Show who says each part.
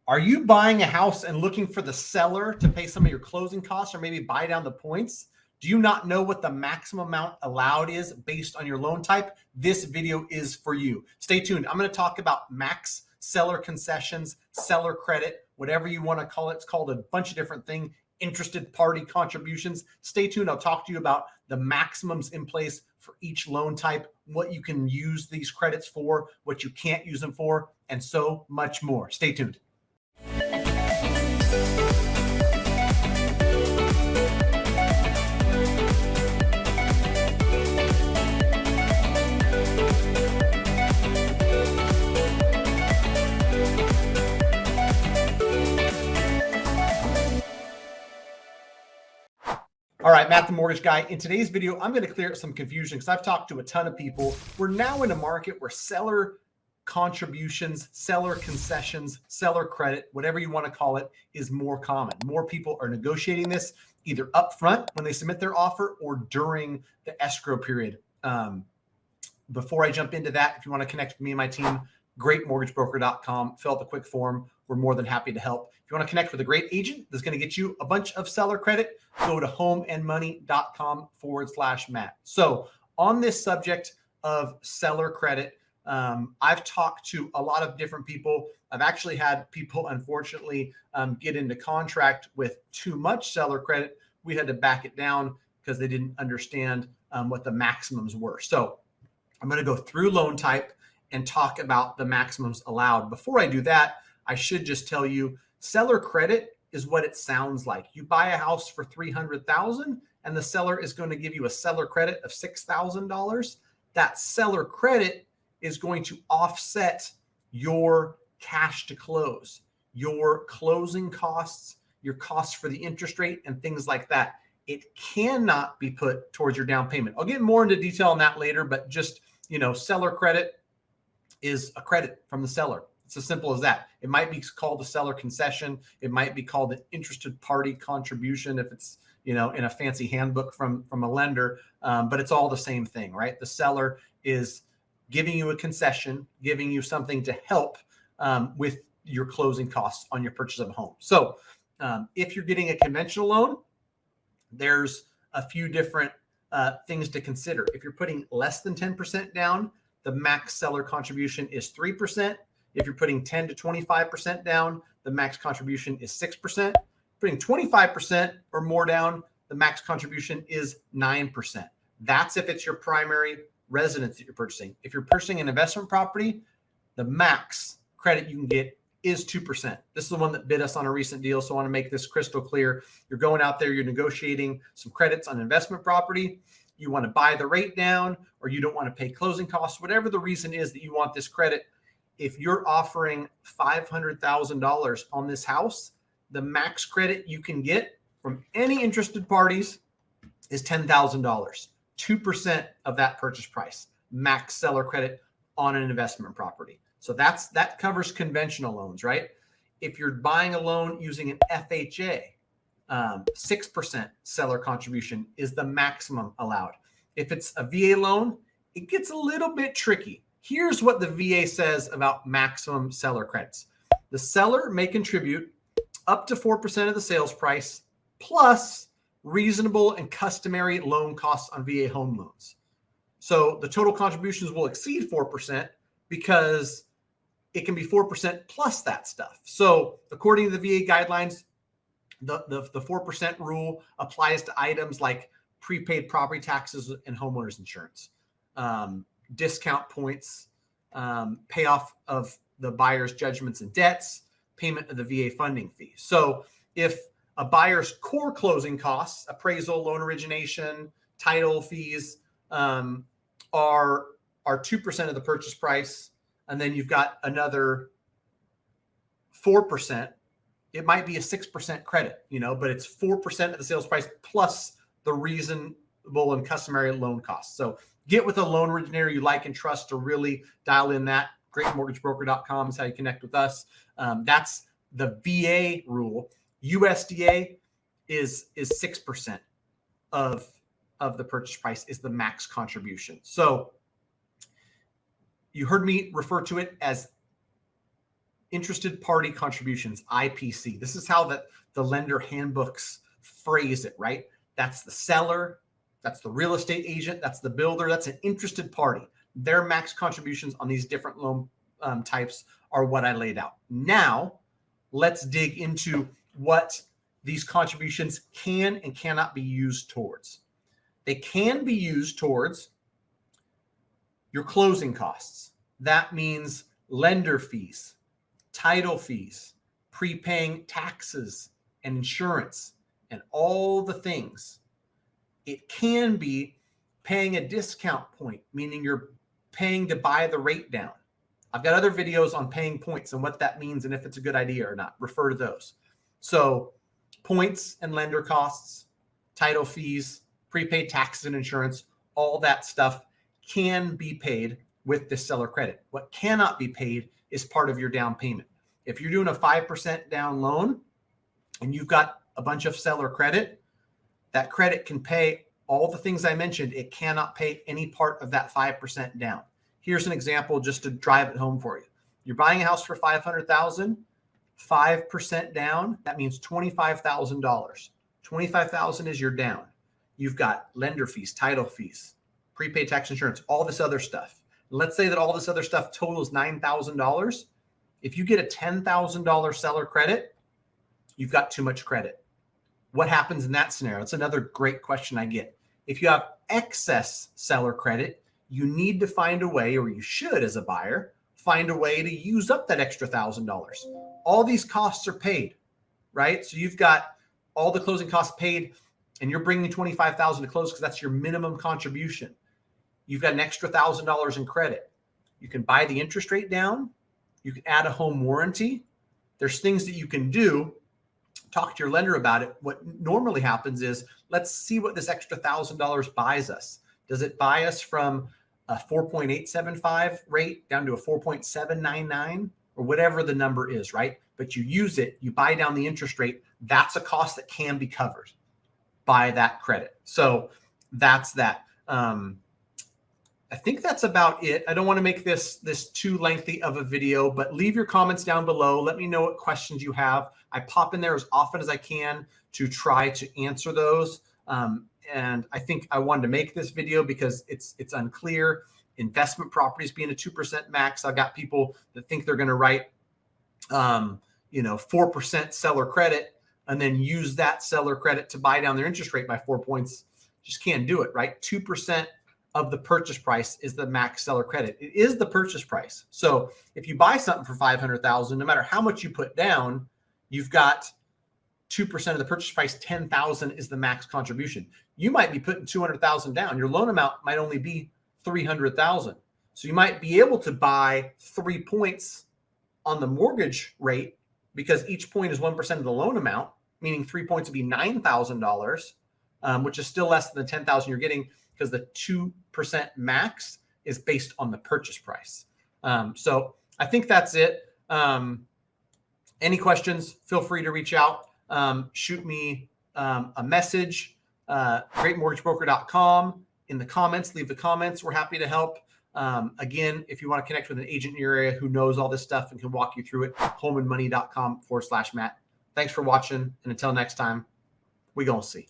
Speaker 1: Are you buying a house and looking for the seller to pay some of your closing costs or maybe buy down the points? Do you not know what the maximum amount allowed is based on your loan type? This video is for you. Stay tuned. I'm going to talk about max seller concessions, seller credit, whatever you want to call it. It's called a bunch of different things. Interested party contributions. Stay tuned. I'll talk to you about the maximums in place for each loan type, what you can use these credits for, what you can't use them for, and so much more. Stay tuned. All right, Matt, the mortgage guy. In today's video, I'm going to clear up some confusion because I've talked to a ton of people. We're now in a market where seller contributions, seller concessions, seller credit, whatever you want to call it, is more common. More people are negotiating this either upfront when they submit their offer or during the escrow period. Before I jump into that, if you want to connect with me and my team, greatmortgagebroker.com, fill out the quick form. We're more than happy to help. If you want to connect with a great agent that's going to get you a bunch of seller credit, go to homeandmoney.com/Matt. So on this subject of seller credit, I've talked to a lot of different people. I've actually had people, unfortunately, get into contract with too much seller credit. We had to back it down because they didn't understand what the maximums were. So I'm going to go through loan type and talk about the maximums allowed. Before I do that, I should just tell you, seller credit is what it sounds like. You buy a house for $300,000 and the seller is going to give you a seller credit of $6,000. That seller credit is going to offset your cash to close, your closing costs, your costs for the interest rate and things like that. It cannot be put towards your down payment. I'll get more into detail on that later, but just, seller credit is a credit from the seller. It's as simple as that. It might be called a seller concession. It might be called an interested party contribution if it's, in a fancy handbook from a lender, but it's all the same thing, right? The seller is giving you a concession, giving you something to help with your closing costs on your purchase of a home. So if you're getting a conventional loan, there's a few different things to consider. If you're putting less than 10% down, the max seller contribution is 3%. If you're putting 10 to 25% down, the max contribution is 6%. Putting 25% or more down, the max contribution is 9%. That's if it's your primary residence that you're purchasing. If you're purchasing an investment property, the max credit you can get is 2%. This is the one that bid us on a recent deal, so I want to make this crystal clear. You're going out there, you're negotiating some credits on investment property. You want to buy the rate down, or you don't want to pay closing costs, whatever the reason is that you want this credit. If you're offering $500,000 on this house, the max credit you can get from any interested parties is $10,000, 2% of that purchase price, max seller credit on an investment property. So that covers conventional loans, right? If you're buying a loan using an FHA, 6% seller contribution is the maximum allowed. If it's a VA loan, it gets a little bit tricky. Here's what the VA says about maximum seller credits. The seller may contribute up to 4% of the sales price plus reasonable and customary loan costs on VA home loans. So the total contributions will exceed 4% because it can be 4% plus that stuff. So according to the VA guidelines, the 4% rule applies to items like prepaid property taxes and homeowners insurance, discount points, payoff of the buyer's judgments and debts, payment of the VA funding fee. So if a buyer's core closing costs, appraisal, loan origination, title fees, are 2% of the purchase price, and then you've got another 4%, it might be a 6% credit, but it's 4% of the sales price plus the reasonable and customary loan costs. So get with a loan originator you like and trust to really dial in that. Greatmortgagebroker.com is how you connect with us. That's the VA rule. USDA is 6% of the purchase price is the max contribution. So you heard me refer to it as interested party contributions, IPC. This is how the lender handbooks phrase it, right? That's the seller, that's the real estate agent, that's the builder, that's an interested party. Their max contributions on these different loan types are what I laid out. Now, let's dig into what these contributions can and cannot be used towards. They can be used towards your closing costs. That means lender fees, title fees, prepaying taxes and insurance, and all the things. It can be paying a discount point, meaning you're paying to buy the rate down. I've got other videos on paying points and what that means and if it's a good idea or not. Refer to those. So points and lender costs, title fees, prepaid taxes and insurance, all that stuff can be paid with this seller credit. What cannot be paid is part of your down payment. If you're doing a 5% down loan and you've got a bunch of seller credit, that credit can pay all the things I mentioned. It cannot pay any part of that 5% down. Here's an example just to drive it home for you. You're buying a house for $500,000, 5% down. That means $25,000. $25,000 is your down. You've got lender fees, title fees, prepaid tax insurance, all this other stuff. Let's say that all this other stuff totals $9,000. If you get a $10,000 seller credit, you've got too much credit. What happens in that scenario? It's another great question I get. If you have excess seller credit, you need to find a way, or you should as a buyer, find a way to use up that extra $1,000. All these costs are paid, right? So you've got all the closing costs paid and you're bringing $25,000 to close because that's your minimum contribution. You've got an extra $1,000 in credit. You can buy the interest rate down. You can add a home warranty. There's things that you can do. Talk to your lender about it. What normally happens is, let's see what this extra $1,000 buys us. Does it buy us from a 4.875 rate down to a 4.799 or whatever the number is, right? But you use it, you buy down the interest rate. That's a cost that can be covered by that credit. So that's that. I think that's about it. I don't want to make this too lengthy of a video, but leave your comments down below. Let me know what questions you have. I pop in there as often as I can to try to answer those. And I think I wanted to make this video because it's unclear. Investment properties being a 2% max. I've got people that think they're going to write 4% seller credit and then use that seller credit to buy down their interest rate by 4 points. Just can't do it, right? 2% of the purchase price is the max seller credit. It is the purchase price. So if you buy something for $500,000, no matter how much you put down, you've got 2% of the purchase price. $10,000 is the max contribution. You might be putting $200,000 down. Your loan amount might only be $300,000. So you might be able to buy 3 points on the mortgage rate because each point is 1% of the loan amount, meaning 3 points would be $9,000, which is still less than the $10,000 you're getting because the 2% max is based on the purchase price. So I think that's it. Any questions, feel free to reach out. Shoot me a message, greatmortgagebroker.com. In the comments, leave the comments. We're happy to help. Again, if you want to connect with an agent in your area who knows all this stuff and can walk you through it, homeandmoney.com/Matt. Thanks for watching. And until next time, we gonna see.